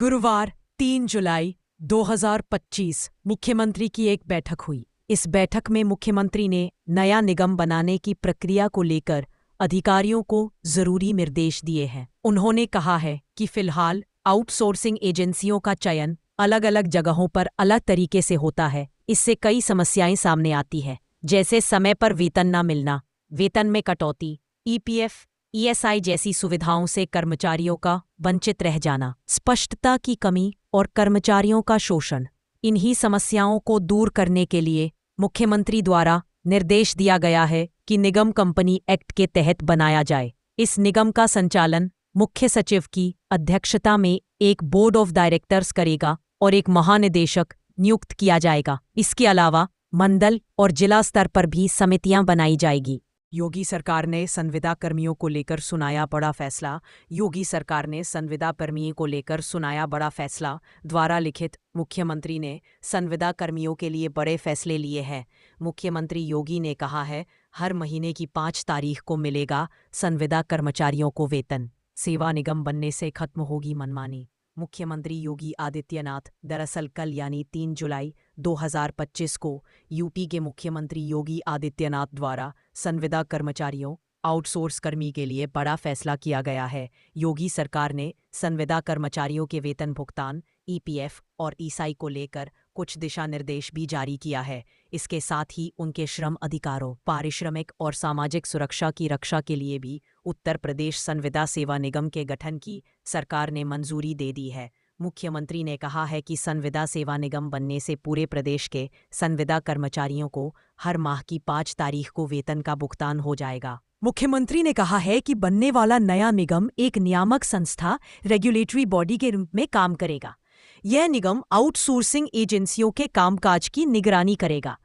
गुरुवार 3 जुलाई 2025 मुख्यमंत्री की एक बैठक हुई। इस बैठक में मुख्यमंत्री ने नया निगम बनाने की प्रक्रिया को लेकर अधिकारियों को जरूरी निर्देश दिए हैं। उन्होंने कहा है कि फिलहाल आउटसोर्सिंग एजेंसियों का चयन अलग अलग जगहों पर अलग तरीके से होता है। इससे कई समस्याएं सामने आती है, जैसे समय पर वेतन न मिलना, वेतन में कटौती, ईपीएफ ईएसआई जैसी सुविधाओं से कर्मचारियों का वंचित रह जाना, स्पष्टता की कमी और कर्मचारियों का शोषण। इन्हीं समस्याओं को दूर करने के लिए मुख्यमंत्री द्वारा निर्देश दिया गया है कि निगम कंपनी एक्ट के तहत बनाया जाए। इस निगम का संचालन मुख्य सचिव की अध्यक्षता में एक बोर्ड ऑफ डायरेक्टर्स करेगा और एक महानिदेशक नियुक्त किया जाएगा। इसके अलावा मंडल और जिला स्तर पर भी समितियां बनाई जाएगी। योगी सरकार ने संविदा कर्मियों को लेकर सुनाया बड़ा फैसला। योगी सरकार ने संविदा कर्मियों को लेकर सुनाया बड़ा फैसला। द्वारा लिखित मुख्यमंत्री ने संविदा कर्मियों के लिए बड़े फैसले लिए हैं। मुख्यमंत्री योगी ने कहा है, हर महीने की 5 तारीख को मिलेगा संविदा कर्मचारियों को वेतन। सेवा निगम बनने से खत्म होगी मनमानी। मुख्यमंत्री योगी आदित्यनाथ दरअसल कल यानी 3 जुलाई 2025 को यूपी के मुख्यमंत्री योगी आदित्यनाथ द्वारा संविदा कर्मचारियों आउटसोर्स कर्मी के लिए बड़ा फैसला किया गया है। योगी सरकार ने संविदा कर्मचारियों के वेतन भुगतान, ईपीएफ और ईएसआई को लेकर कुछ दिशा निर्देश भी जारी किया है। इसके साथ ही उनके श्रम अधिकारों, पारिश्रमिक और सामाजिक सुरक्षा की रक्षा के लिए भी उत्तर प्रदेश संविदा सेवा निगम के गठन की सरकार ने मंजूरी दे दी है। मुख्यमंत्री ने कहा है कि संविदा सेवा निगम बनने से पूरे प्रदेश के संविदा कर्मचारियों को हर माह की 5 तारीख को वेतन का भुगतान हो जाएगा। मुख्यमंत्री ने कहा है कि बनने वाला नया निगम एक नियामक संस्था, रेगुलेटरी बॉडी के रूप में काम करेगा। यह निगम आउटसोर्सिंग एजेंसियों के कामकाज की निगरानी करेगा।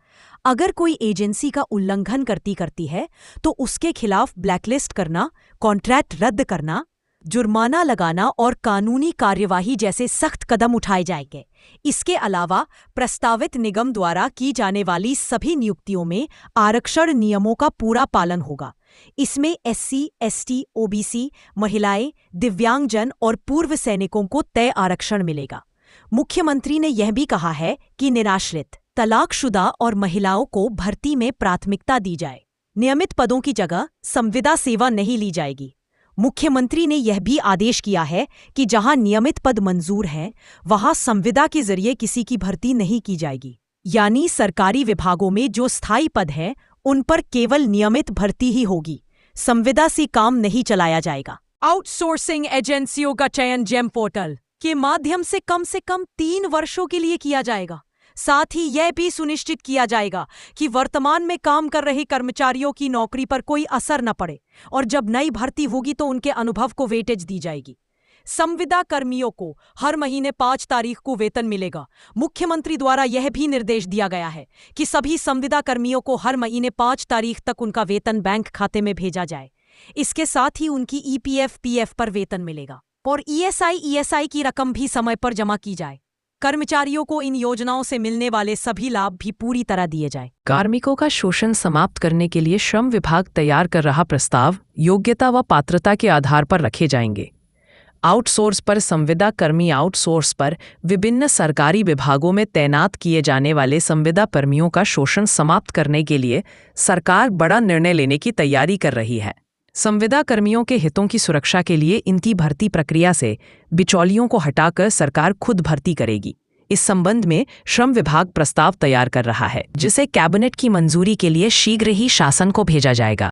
अगर कोई एजेंसी का उल्लंघन करती है तो उसके खिलाफ ब्लैकलिस्ट करना, कॉन्ट्रैक्ट रद्द करना, जुर्माना लगाना और कानूनी कार्यवाही जैसे सख्त कदम उठाए जाएंगे। इसके अलावा प्रस्तावित निगम द्वारा की जाने वाली सभी नियुक्तियों में आरक्षण नियमों का पूरा पालन होगा। इसमें एससी, एसटी, ओबीसी, महिलाएं, दिव्यांगजन और पूर्व सैनिकों को तय आरक्षण मिलेगा। मुख्यमंत्री ने यह भी कहा है कि निराश्रित, तलाकशुदा और महिलाओं को भर्ती में प्राथमिकता दी जाए। नियमित पदों की जगह संविदा सेवा नहीं ली जाएगी। मुख्यमंत्री ने यह भी आदेश किया है कि जहां नियमित पद मंजूर हैं, वहां संविदा के जरिए किसी की भर्ती नहीं की जाएगी। यानी सरकारी विभागों में जो स्थायी पद हैं, उन पर केवल नियमित भर्ती ही होगी। संविदा से काम नहीं चलाया जाएगा। आउटसोर्सिंग एजेंसियों का चयन जेम पोर्टल के माध्यम से कम 3 वर्षों के लिए किया जाएगा। साथ ही यह भी सुनिश्चित किया जाएगा कि वर्तमान में काम कर रहे कर्मचारियों की नौकरी पर कोई असर न पड़े और जब नई भर्ती होगी तो उनके अनुभव को वेटेज दी जाएगी। संविदा कर्मियों को हर महीने 5 तारीख को वेतन मिलेगा। मुख्यमंत्री द्वारा यह भी निर्देश दिया गया है कि सभी संविदा कर्मियों को हर महीने 5 तारीख तक उनका वेतन बैंक खाते में भेजा जाए। इसके साथ ही उनकी ईपीएफ, पीएफ पर वेतन मिलेगा और ईएसआई की रकम भी समय पर जमा की जाए। कर्मचारियों को इन योजनाओं से मिलने वाले सभी लाभ भी पूरी तरह दिए जाए। कार्मिकों का शोषण समाप्त करने के लिए श्रम विभाग तैयार कर रहा प्रस्ताव योग्यता व पात्रता के आधार पर रखे जाएंगे। आउटसोर्स पर संविदा कर्मी आउटसोर्स पर विभिन्न सरकारी विभागों में तैनात किए जाने वाले संविदा कर्मियों का शोषण समाप्त करने के लिए सरकार बड़ा निर्णय लेने की तैयारी कर रही है। संविदा कर्मियों के हितों की सुरक्षा के लिए इनकी भर्ती प्रक्रिया से बिचौलियों को हटाकर सरकार खुद भर्ती करेगी। इस संबंध में श्रम विभाग प्रस्ताव तैयार कर रहा है, जिसे कैबिनेट की मंजूरी के लिए शीघ्र ही शासन को भेजा जाएगा।